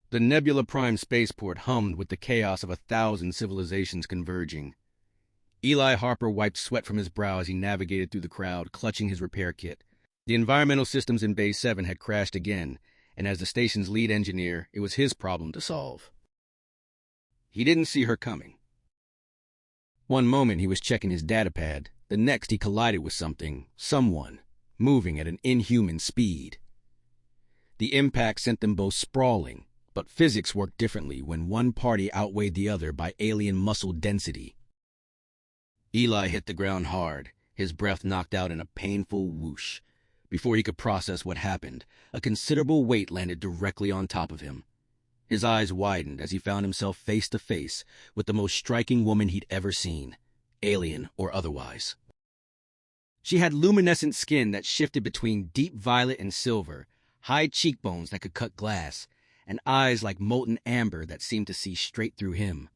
The Nebula Prime spaceport hummed with the chaos of 1,000 civilizations converging. Eli Harper wiped sweat from his brow as he navigated through the crowd, clutching his repair kit. The environmental systems in Bay 7 had crashed again, and as the station's lead engineer, it was his problem to solve. He didn't see her coming. One moment he was checking his datapad, the next he collided with someone, moving at an inhuman speed. The impact sent them both sprawling, but physics worked differently when one party outweighed the other by alien muscle density. Eli hit the ground hard, his breath knocked out in a painful whoosh. Before he could process what happened, a considerable weight landed directly on top of him. His eyes widened as he found himself face to face with the most striking woman he'd ever seen, alien or otherwise. She had luminescent skin that shifted between deep violet and silver, high cheekbones that could cut glass, and eyes like molten amber that seemed to see straight through him.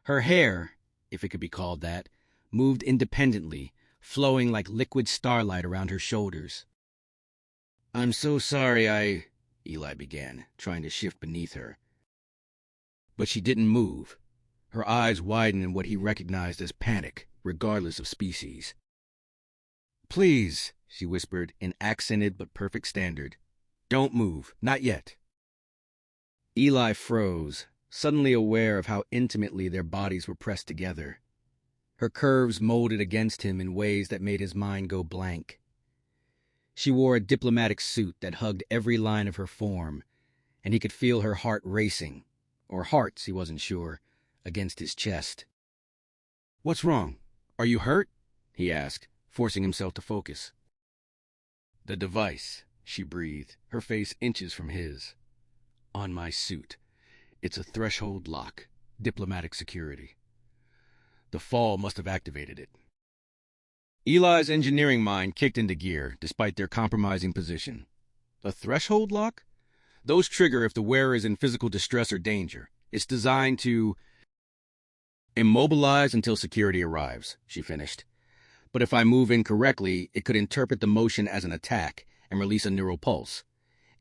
Her hair, if it could be called that, moved independently, flowing like liquid starlight around her shoulders. "I'm so sorry Eli began, trying to shift beneath her. But she didn't move. Her eyes widened in what he recognized as panic, regardless of species. "Please," she whispered in accented but perfect standard. "Don't move. Not yet." Eli froze, suddenly aware of how intimately their bodies were pressed together. Her curves molded against him in ways that made his mind go blank. She wore a diplomatic suit that hugged every line of her form, and he could feel her heart racing, or hearts, he wasn't sure, against his chest. "What's wrong? Are you hurt?" he asked, forcing himself to focus. "The device," she breathed, her face inches from his. "On my suit. It's a threshold lock, diplomatic security. The fall must have activated it." Eli's engineering mind kicked into gear, despite their compromising position. A threshold lock? Those trigger if the wearer is in physical distress or danger. It's designed to immobilize until security arrives, she finished. But if I move incorrectly, it could interpret the motion as an attack and release a neural pulse.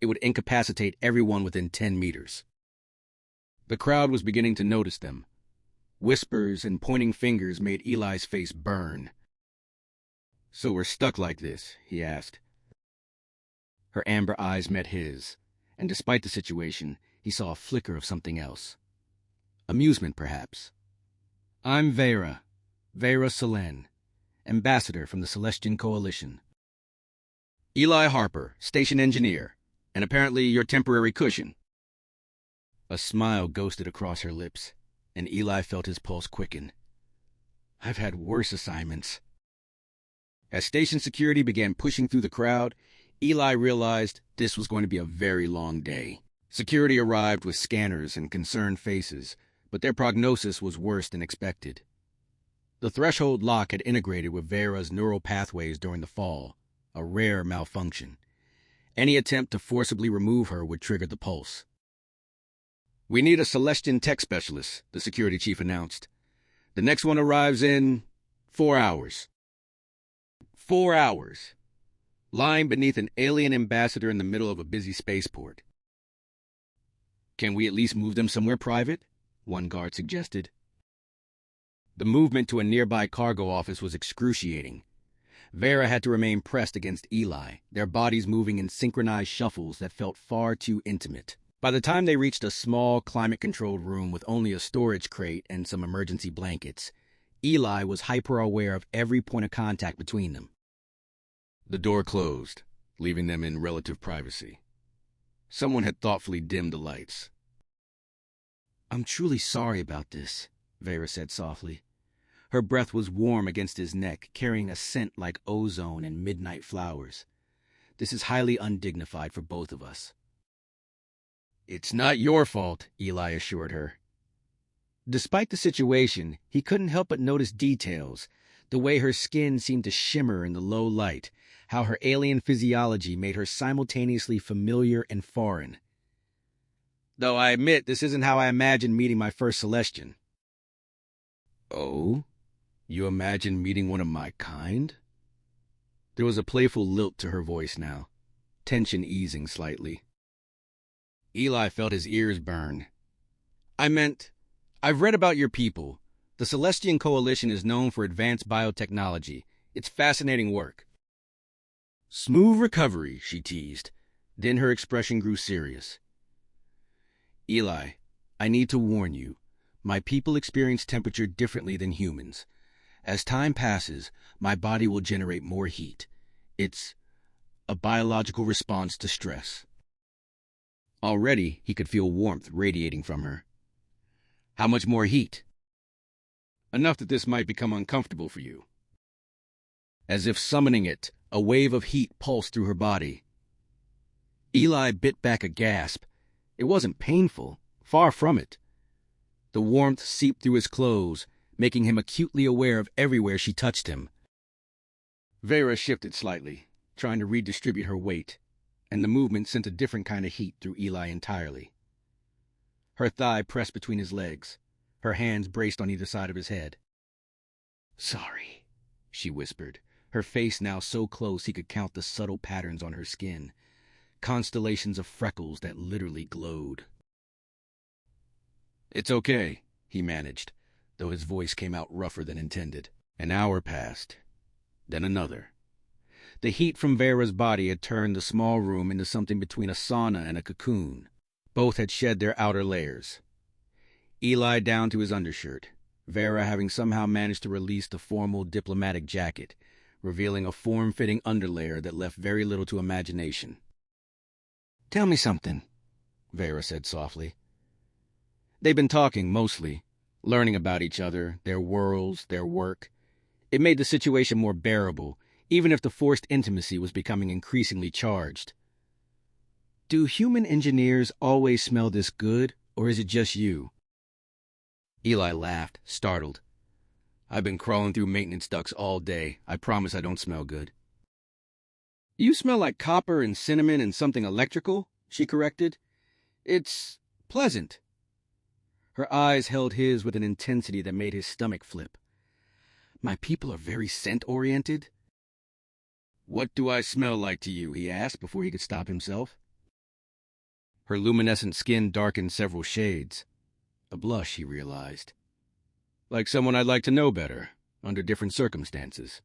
It would incapacitate everyone within 10 meters. The crowd was beginning to notice them. Whispers and pointing fingers made Eli's face burn. "So we're stuck like this?" he asked. Her amber eyes met his, and despite the situation, he saw a flicker of something else. Amusement, perhaps. "I'm Vera Selen, ambassador from the Celestian Coalition. Eli Harper, station engineer, and apparently your temporary cushion." A smile ghosted across her lips, and Eli felt his pulse quicken. "I've had worse assignments." As station security began pushing through the crowd, Eli realized this was going to be a very long day. Security arrived with scanners and concerned faces, but their prognosis was worse than expected. The threshold lock had integrated with Vera's neural pathways during the fall, a rare malfunction. Any attempt to forcibly remove her would trigger the pulse. "We need a Celestian tech specialist," the security chief announced. "The next one arrives in 4 hours. 4 hours. Lying beneath an alien ambassador in the middle of a busy spaceport." "Can we at least move them somewhere private?" one guard suggested. The movement to a nearby cargo office was excruciating. Vera had to remain pressed against Eli, their bodies moving in synchronized shuffles that felt far too intimate. By the time they reached a small, climate-controlled room with only a storage crate and some emergency blankets, Eli was hyper-aware of every point of contact between them. The door closed, leaving them in relative privacy. Someone had thoughtfully dimmed the lights. "I'm truly sorry about this," Vera said softly. Her breath was warm against his neck, carrying a scent like ozone and midnight flowers. "This is highly undignified for both of us." "It's not your fault," Eli assured her. Despite the situation, he couldn't help but notice details, the way her skin seemed to shimmer in the low light, how her alien physiology made her simultaneously familiar and foreign. "Though I admit this isn't how I imagined meeting my first Celestian." "Oh? You imagined meeting one of my kind?" There was a playful lilt to her voice now, tension easing slightly. Eli felt his ears burn. I've read about your people. The Celestian Coalition is known for advanced biotechnology. It's fascinating work. Smooth recovery, she teased. Then her expression grew serious. Eli, I need to warn you. My people experience temperature differently than humans. As time passes, my body will generate more heat. It's a biological response to stress. Already, he could feel warmth radiating from her. How much more heat? Enough that this might become uncomfortable for you. As if summoning it, a wave of heat pulsed through her body. Eli bit back a gasp. It wasn't painful, far from it. The warmth seeped through his clothes, making him acutely aware of everywhere she touched him. Vera shifted slightly, trying to redistribute her weight, and the movement sent a different kind of heat through Eli entirely. Her thigh pressed between his legs, her hands braced on either side of his head. Sorry, she whispered, her face now so close he could count the subtle patterns on her skin, constellations of freckles that literally glowed. It's okay, he managed, though his voice came out rougher than intended. An hour passed, then another. The heat from Vera's body had turned the small room into something between a sauna and a cocoon. Both had shed their outer layers. Eli down to his undershirt, Vera having somehow managed to release the formal diplomatic jacket, revealing a form-fitting underlayer that left very little to imagination. Tell me something, Vera said softly. They'd been talking, mostly, learning about each other, their worlds, their work. It made the situation more bearable, even if the forced intimacy was becoming increasingly charged. Do human engineers always smell this good, or is it just you? Eli laughed, startled. I've been crawling through maintenance ducts all day. I promise I don't smell good. You smell like copper and cinnamon and something electrical, she corrected. It's pleasant. Her eyes held his with an intensity that made his stomach flip. My people are very scent-oriented. What do I smell like to you? He asked before he could stop himself. Her luminescent skin darkened several shades. A blush, he realized. Like someone I'd like to know better, under different circumstances.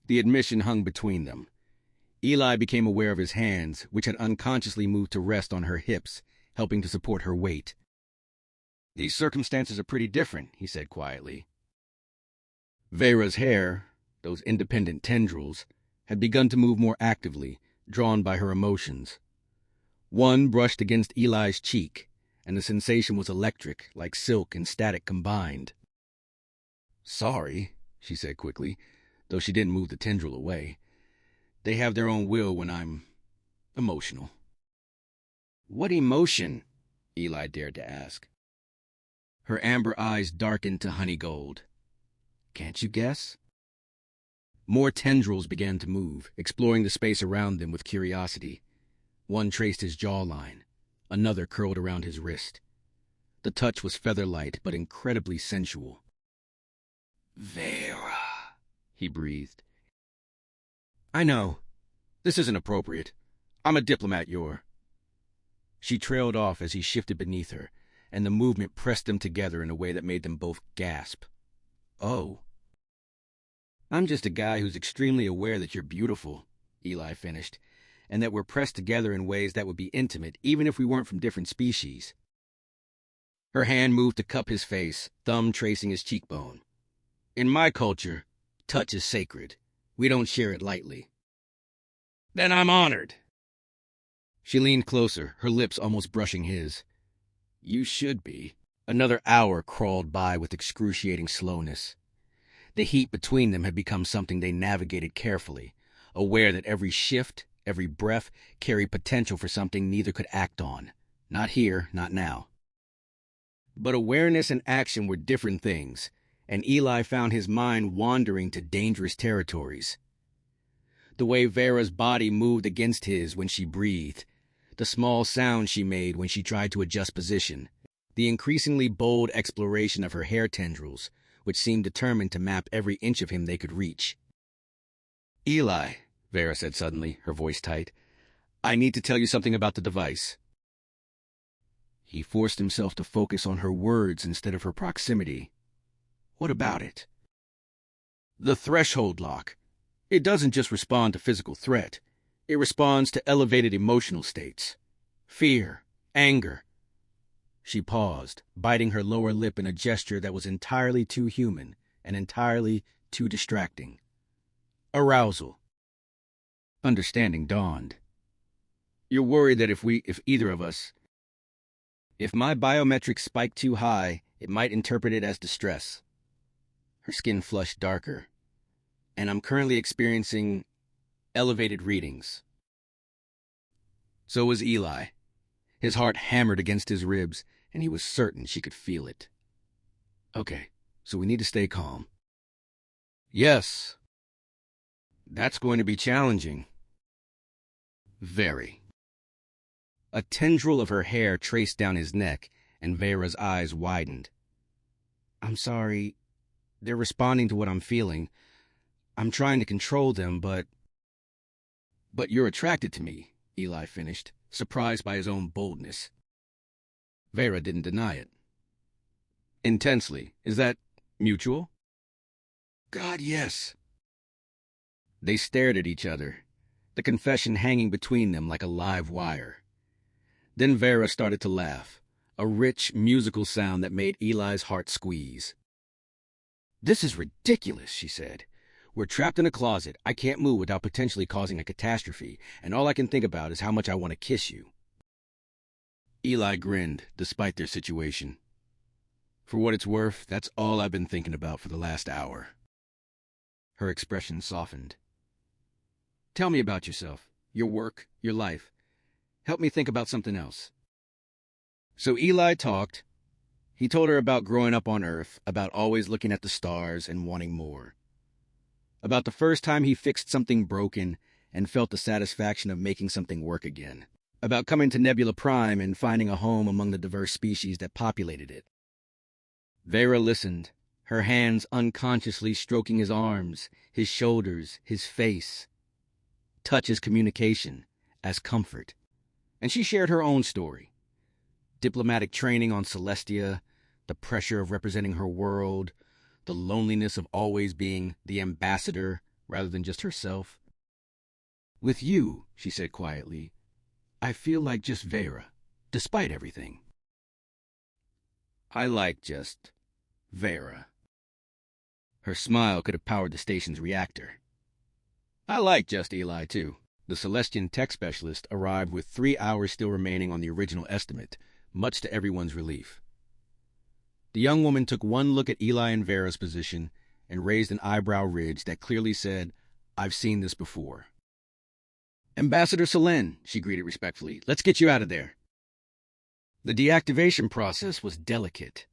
The admission hung between them. Eli became aware of his hands, which had unconsciously moved to rest on her hips, helping to support her weight. These circumstances are pretty different, he said quietly. Vera's hair, those independent tendrils, had begun to move more actively, drawn by her emotions. One brushed against Eli's cheek, and the sensation was electric, like silk and static combined. Sorry, she said quickly, though she didn't move the tendril away. They have their own will when I'm emotional. What emotion? Eli dared to ask. Her amber eyes darkened to honey gold. Can't you guess? More tendrils began to move, exploring the space around them with curiosity. One traced his jawline, another curled around his wrist. The touch was feather-light but incredibly sensual. Vera, he breathed. I know. This isn't appropriate. I'm a diplomat, you're. She trailed off as he shifted beneath her, and the movement pressed them together in a way that made them both gasp. Oh. I'm just a guy who's extremely aware that you're beautiful, Eli finished, and that we're pressed together in ways that would be intimate even if we weren't from different species. Her hand moved to cup his face, thumb tracing his cheekbone. In my culture, touch is sacred. We don't share it lightly. Then I'm honored. She leaned closer, her lips almost brushing his. You should be. Another hour crawled by with excruciating slowness. The heat between them had become something they navigated carefully, aware that every shift, every breath, carried potential for something neither could act on. Not here, not now. But awareness and action were different things, and Eli found his mind wandering to dangerous territories. The way Vera's body moved against his when she breathed, the small sounds she made when she tried to adjust position, the increasingly bold exploration of her hair tendrils, which seemed determined to map every inch of him they could reach. Eli, Vera said suddenly, her voice tight, I need to tell you something about the device. He forced himself to focus on her words instead of her proximity. What about it? The threshold lock. It doesn't just respond to physical threat. It responds to elevated emotional states. Fear, anger. She paused, biting her lower lip in a gesture that was entirely too human and entirely too distracting. Arousal. Understanding dawned. You're worried that if my biometrics spike too high, it might interpret it as distress. Her skin flushed darker. And I'm currently experiencing elevated readings. So was Eli. His heart hammered against his ribs, and he was certain she could feel it. Okay, so we need to stay calm. Yes. That's going to be challenging. Very. A tendril of her hair traced down his neck, and Vera's eyes widened. I'm sorry. They're responding to what I'm feeling. I'm trying to control them, but you're attracted to me, Eli finished, surprised by his own boldness. Vera didn't deny it. Intensely. Is that mutual? God, yes. They stared at each other, the confession hanging between them like a live wire. Then Vera started to laugh, a rich, musical sound that made Eli's heart squeeze. This is ridiculous, she said. We're trapped in a closet. I can't move without potentially causing a catastrophe, and all I can think about is how much I want to kiss you. Eli grinned, despite their situation. For what it's worth, that's all I've been thinking about for the last hour. Her expression softened. Tell me about yourself, your work, your life. Help me think about something else. So Eli talked. He told her about growing up on Earth, about always looking at the stars and wanting more. About the first time he fixed something broken and felt the satisfaction of making something work again. About coming to Nebula Prime and finding a home among the diverse species that populated it. Vera listened, her hands unconsciously stroking his arms, his shoulders, his face. Touch as communication, as comfort. And she shared her own story. Diplomatic training on Celestia, the pressure of representing her world, the loneliness of always being the ambassador rather than just herself. With you, she said quietly, I feel like just Vera, despite everything. I like just Vera. Her smile could have powered the station's reactor. I like just Eli, too. The Celestian tech specialist arrived with 3 hours still remaining on the original estimate, much to everyone's relief. The young woman took one look at Eli and Vera's position and raised an eyebrow ridge that clearly said, I've seen this before. Ambassador Selene, she greeted respectfully, let's get you out of there. The deactivation process was delicate.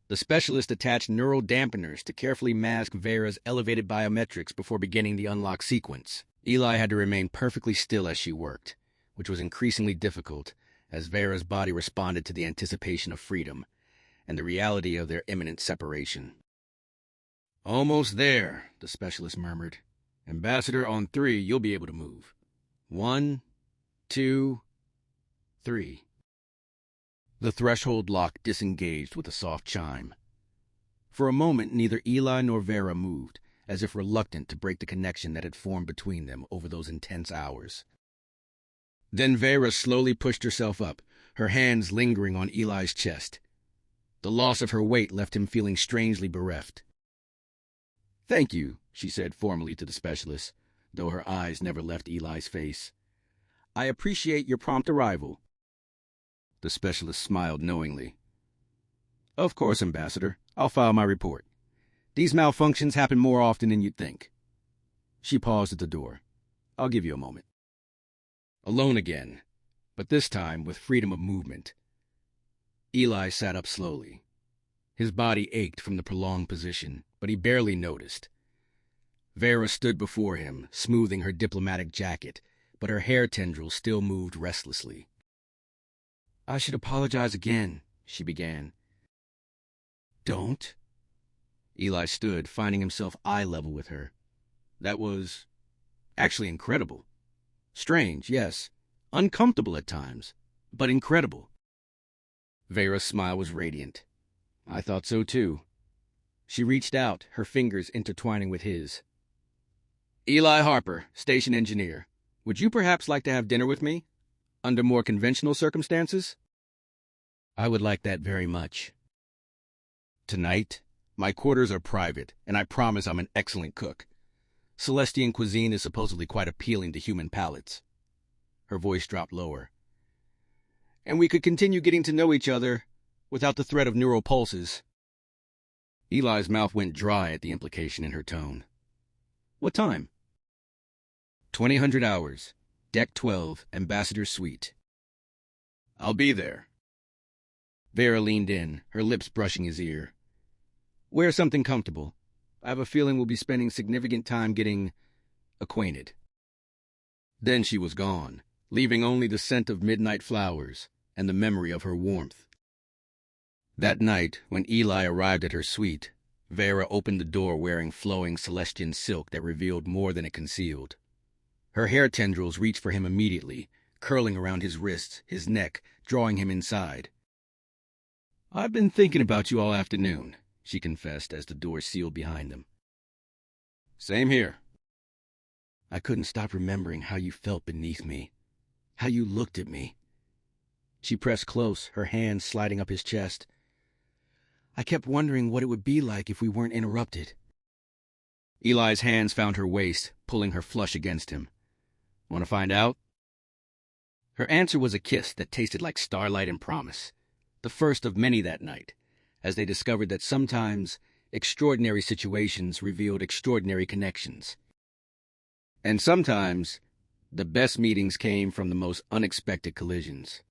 The specialist attached neural dampeners to carefully mask Vera's elevated biometrics before beginning the unlock sequence. Eli had to remain perfectly still as she worked, which was increasingly difficult as Vera's body responded to the anticipation of freedom and the reality of their imminent separation. Almost there, the specialist murmured. Ambassador, on 3, you'll be able to move. 1, 2, 3. The threshold lock disengaged with a soft chime. For a moment, neither Eli nor Vera moved, as if reluctant to break the connection that had formed between them over those intense hours. Then Vera slowly pushed herself up, her hands lingering on Eli's chest. The loss of her weight left him feeling strangely bereft. Thank you, she said formally to the specialist, though her eyes never left Eli's face. I appreciate your prompt arrival. The specialist smiled knowingly. Of course, Ambassador. I'll file my report. These malfunctions happen more often than you'd think. She paused at the door. I'll give you a moment. Alone again, but this time with freedom of movement. Eli sat up slowly. His body ached from the prolonged position, but he barely noticed. Vera stood before him, smoothing her diplomatic jacket, but her hair tendrils still moved restlessly. I should apologize again, she began. Don't. Eli stood, finding himself eye level with her. That was actually incredible. Strange, yes. Uncomfortable at times, but incredible. Vera's smile was radiant. I thought so too. She reached out, her fingers intertwining with his. Eli Harper, station engineer. Would you perhaps like to have dinner with me? Under more conventional circumstances? I would like that very much. Tonight, my quarters are private, and I promise I'm an excellent cook. Celestian cuisine is supposedly quite appealing to human palates. Her voice dropped lower. And we could continue getting to know each other without the threat of neural pulses. Eli's mouth went dry at the implication in her tone. What time? 2000 hours. Deck 12, Ambassador Suite. I'll be there. Vera leaned in, her lips brushing his ear. Wear something comfortable. I have a feeling we'll be spending significant time getting acquainted. Then she was gone, leaving only the scent of midnight flowers and the memory of her warmth. That night, when Eli arrived at her suite, Vera opened the door wearing flowing Celestian silk that revealed more than it concealed. Her hair tendrils reached for him immediately, curling around his wrists, his neck, drawing him inside. I've been thinking about you all afternoon, she confessed as the door sealed behind them. Same here. I couldn't stop remembering how you felt beneath me, how you looked at me. She pressed close, her hands sliding up his chest. I kept wondering what it would be like if we weren't interrupted. Eli's hands found her waist, pulling her flush against him. Want to find out? Her answer was a kiss that tasted like starlight and promise, the first of many that night, as they discovered that sometimes extraordinary situations revealed extraordinary connections. And sometimes the best meetings came from the most unexpected collisions.